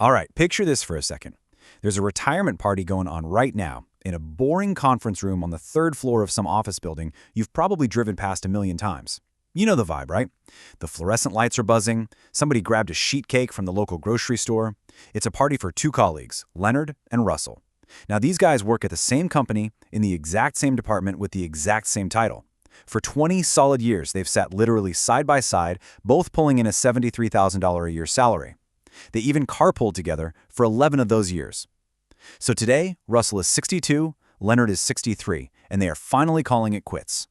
All right, picture this for a second. There's a retirement party going on right now in a boring conference room on the third floor of some office building you've probably driven past a million times. You know the vibe, right? The fluorescent lights are buzzing, somebody grabbed a sheet cake from the local grocery store. It's a party for two colleagues, Leonard and Russell. Now, these guys work at the same company, in the exact same department with the exact same title. For 20 solid years, they've sat literally side by side, both pulling in a $73,000 a year salary. They even carpooled together for 11 of those years. So today, Russell is 62, Leonard is 63, and they are finally calling it quits.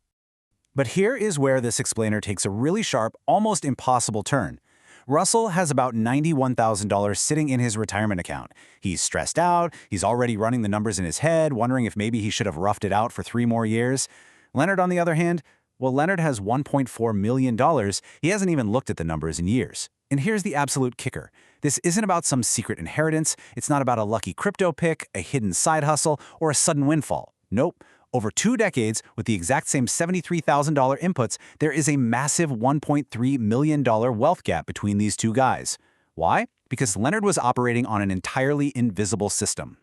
But here is where this explainer takes a really sharp, almost impossible turn. Russell has about $91,000 sitting in his retirement account. He's stressed out, he's already running the numbers in his head, wondering if maybe he should have roughed it out for 3 more years. Leonard, on the other hand, well, Leonard has $1.4 million. He hasn't even looked at the numbers in years. And here's the absolute kicker. This isn't about some secret inheritance. It's not about a lucky crypto pick, a hidden side hustle, or a sudden windfall. Nope. Over 2 decades, with the exact same $73,000 inputs, there is a massive $1.3 million wealth gap between these two guys. Why? Because Leonard was operating on an entirely invisible system.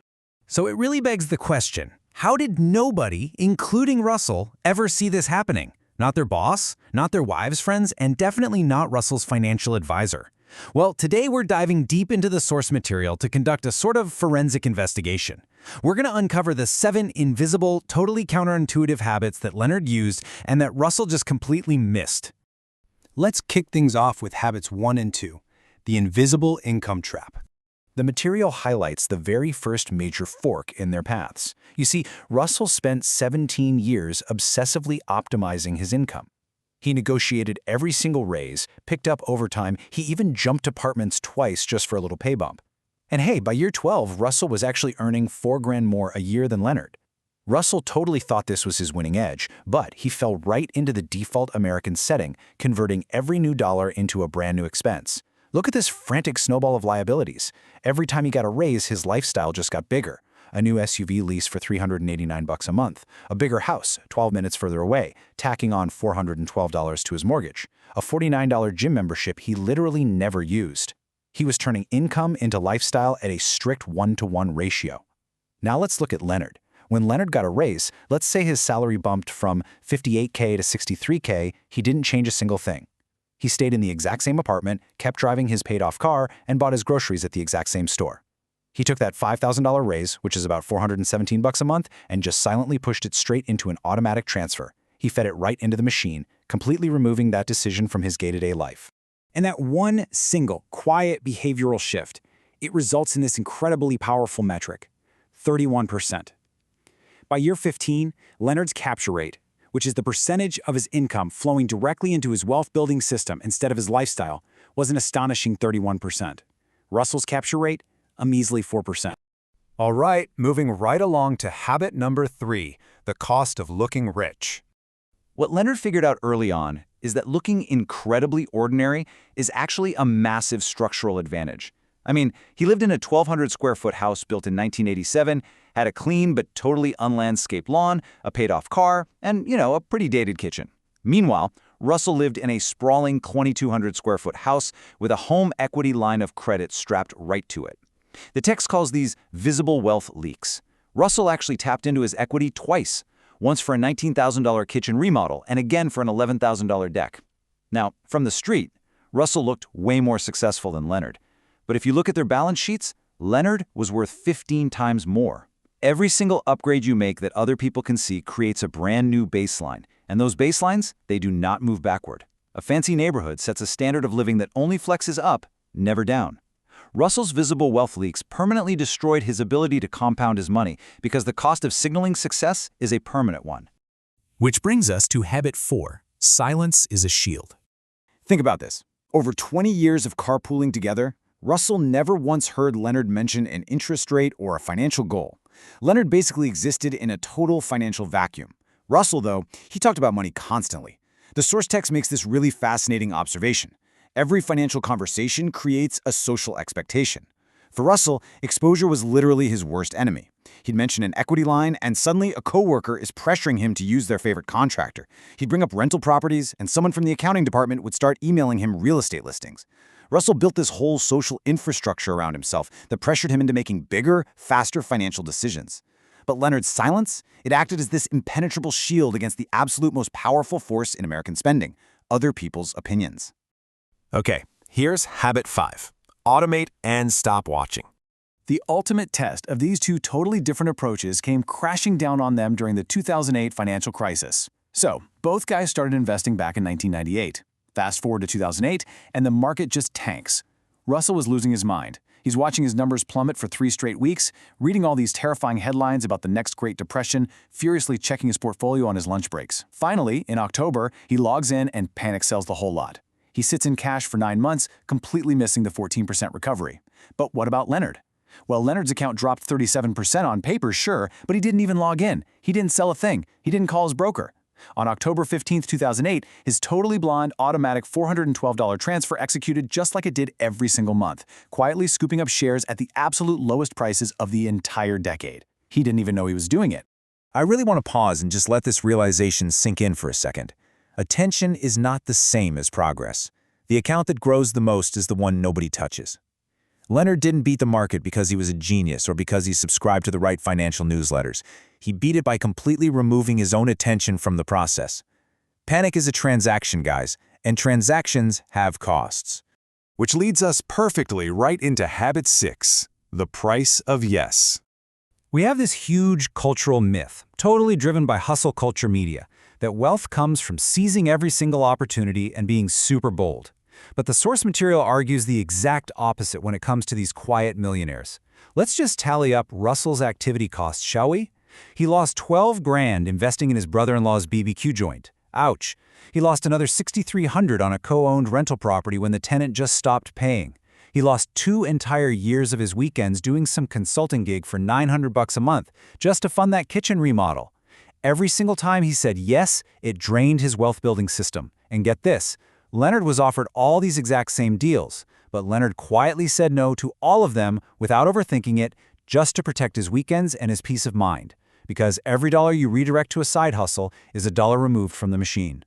So it really begs the question, how did nobody, including Russell, ever see this happening? Not their boss, not their wives' friends, and definitely not Russell's financial advisor. Well, today we're diving deep into the source material to conduct a sort of forensic investigation. We're going to uncover the 7 invisible, totally counterintuitive habits that Leonard used and that Russell just completely missed. Let's kick things off with habits 1 and 2, the invisible income trap. The material highlights the very first major fork in their paths. You see, Russell spent 17 years obsessively optimizing his income. He negotiated every single raise, picked up overtime, he even jumped apartments twice just for a little pay bump. And hey, by year 12, Russell was actually earning $4,000 more a year than Leonard. Russell totally thought this was his winning edge, but he fell right into the default American setting, converting every new dollar into a brand new expense. Look at this frantic snowball of liabilities. Every time he got a raise, his lifestyle just got bigger. A new SUV lease for $389 a month, a bigger house 12 minutes further away, tacking on $412 to his mortgage, a $49 gym membership he literally never used. He was turning income into lifestyle at a strict 1-to-1 ratio. Now let's look at Leonard. When Leonard got a raise, let's say his salary bumped from $58K to $63K, he didn't change a single thing. He stayed in the exact same apartment, kept driving his paid-off car, and bought his groceries at the exact same store. He took that $5,000 raise, which is about $417 a month, and just silently pushed it straight into an automatic transfer. He fed it right into the machine, completely removing that decision from his day-to-day life. And that one single, quiet behavioral shift, it results in this incredibly powerful metric, 31%. By year 15, Leonard's capture rate, which is the percentage of his income flowing directly into his wealth-building system instead of his lifestyle, was an astonishing 31%. Russell's capture rate, a measly 4%. All right, moving right along to habit number 3, the cost of looking rich. What Leonard figured out early on is that looking incredibly ordinary is actually a massive structural advantage. I mean, he lived in a 1,200 square foot house built in 1987, had a clean but totally unlandscaped lawn, a paid-off car, and, a pretty dated kitchen. Meanwhile, Russell lived in a sprawling 2,200 square foot house with a home equity line of credit strapped right to it. The text calls these visible wealth leaks. Russell actually tapped into his equity twice, once for a $19,000 kitchen remodel and again for an $11,000 deck. Now, from the street, Russell looked way more successful than Leonard. But if you look at their balance sheets, Leonard was worth 15 times more. Every single upgrade you make that other people can see creates a brand new baseline, and those baselines, they do not move backward. A fancy neighborhood sets a standard of living that only flexes up, never down. Russell's visible wealth leaks permanently destroyed his ability to compound his money because the cost of signaling success is a permanent one. Which brings us to habit 4, silence is a shield. Think about this. Over 20 years of carpooling together, Russell never once heard Leonard mention an interest rate or a financial goal. Leonard basically existed in a total financial vacuum. Russell, though, he talked about money constantly. The source text makes this really fascinating observation. Every financial conversation creates a social expectation. For Russell, exposure was literally his worst enemy. He'd mention an equity line, and suddenly a coworker is pressuring him to use their favorite contractor. He'd bring up rental properties, and someone from the accounting department would start emailing him real estate listings. Russell built this whole social infrastructure around himself that pressured him into making bigger, faster financial decisions. But Leonard's silence, it acted as this impenetrable shield against the absolute most powerful force in American spending, other people's opinions. Okay, here's habit 5. Automate and stop watching. The ultimate test of these two totally different approaches came crashing down on them during the 2008 financial crisis. So, both guys started investing back in 1998. Fast forward to 2008, and the market just tanks. Russell was losing his mind. He's watching his numbers plummet for 3 straight weeks, reading all these terrifying headlines about the next Great Depression, furiously checking his portfolio on his lunch breaks. Finally, in October, he logs in and panic sells the whole lot. He sits in cash for 9 months, completely missing the 14% recovery. But what about Leonard? Well, Leonard's account dropped 37% on paper, sure, but he didn't even log in. He didn't sell a thing. He didn't call his broker. On October 15, 2008, his totally blind, automatic $412 transfer executed just like it did every single month, quietly scooping up shares at the absolute lowest prices of the entire decade. He didn't even know he was doing it. I really want to pause and just let this realization sink in for a second. Attention is not the same as progress. The account that grows the most is the one nobody touches. Leonard didn't beat the market because he was a genius or because he subscribed to the right financial newsletters. He beat it by completely removing his own attention from the process. Panic is a transaction, guys, and transactions have costs. Which leads us perfectly right into habit 6, the price of yes. We have this huge cultural myth, totally driven by hustle culture media, that wealth comes from seizing every single opportunity and being super bold. But the source material argues the exact opposite when it comes to these quiet millionaires. Let's just tally up Russell's activity costs, shall we? He lost 12 grand investing in his brother-in-law's BBQ joint. Ouch. He lost another $6,300 on a co-owned rental property when the tenant just stopped paying. He lost 2 entire years of his weekends doing some consulting gig for $900 a month just to fund that kitchen remodel. Every single time he said yes, it drained his wealth-building system. And get this, Leonard was offered all these exact same deals, but Leonard quietly said no to all of them without overthinking it, just to protect his weekends and his peace of mind. Because every dollar you redirect to a side hustle is a dollar removed from the machine.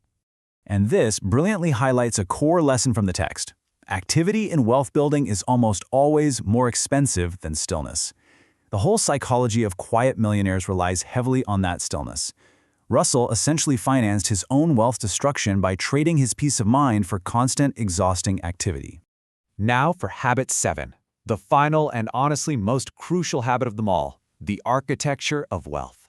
And this brilliantly highlights a core lesson from the text. Activity in wealth building is almost always more expensive than stillness. The whole psychology of quiet millionaires relies heavily on that stillness. Russell essentially financed his own wealth destruction by trading his peace of mind for constant, exhausting activity. Now for habit 7, the final and honestly most crucial habit of them all, the architecture of wealth.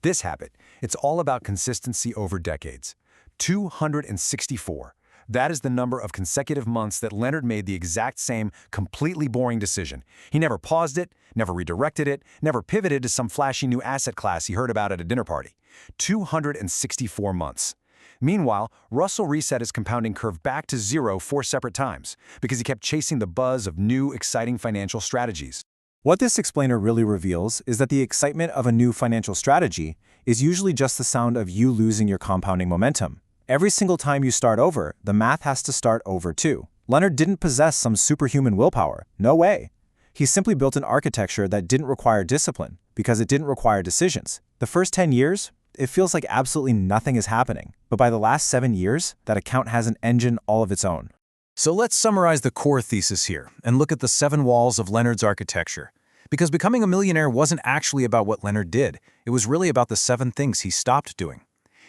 This habit, it's all about consistency over decades. 264. That is the number of consecutive months that Leonard made the exact same, completely boring decision. He never paused it, never redirected it, never pivoted to some flashy new asset class he heard about at a dinner party. 264 months. Meanwhile, Russell reset his compounding curve back to 0 4 separate times because he kept chasing the buzz of new, exciting financial strategies. What this explainer really reveals is that the excitement of a new financial strategy is usually just the sound of you losing your compounding momentum. Every single time you start over, the math has to start over too. Leonard didn't possess some superhuman willpower. No way. He simply built an architecture that didn't require discipline because it didn't require decisions. The first 10 years, it feels like absolutely nothing is happening. But by the last 7 years, that account has an engine all of its own. So let's summarize the core thesis here and look at the 7 walls of Leonard's architecture. Because becoming a millionaire wasn't actually about what Leonard did. It was really about the 7 things he stopped doing.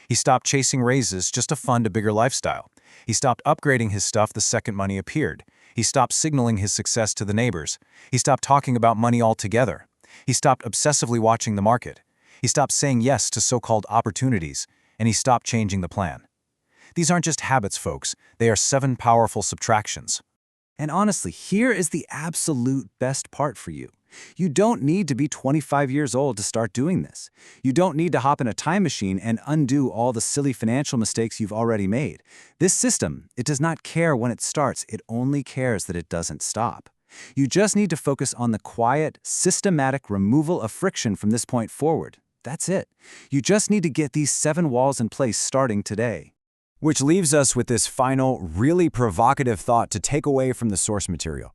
He stopped chasing raises just to fund a bigger lifestyle. He stopped upgrading his stuff the second money appeared. He stopped signaling his success to the neighbors. He stopped talking about money altogether. He stopped obsessively watching the market. He stopped saying yes to so-called opportunities, and he stopped changing the plan. These aren't just habits, folks. They are 7 powerful subtractions. And honestly, here is the absolute best part for you. You don't need to be 25 years old to start doing this. You don't need to hop in a time machine and undo all the silly financial mistakes you've already made. This system, it does not care when it starts, it only cares that it doesn't stop. You just need to focus on the quiet, systematic removal of friction from this point forward. That's it. You just need to get these 7 walls in place starting today. Which leaves us with this final, really provocative thought to take away from the source material.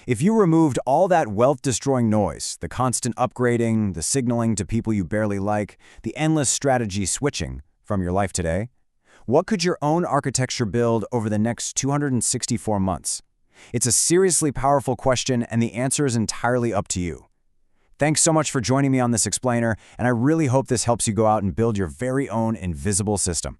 If you removed all that wealth-destroying noise, the constant upgrading, the signaling to people you barely like, the endless strategy switching from your life today, what could your own architecture build over the next 264 months? It's a seriously powerful question, and the answer is entirely up to you. Thanks so much for joining me on this explainer, and I really hope this helps you go out and build your very own invisible system.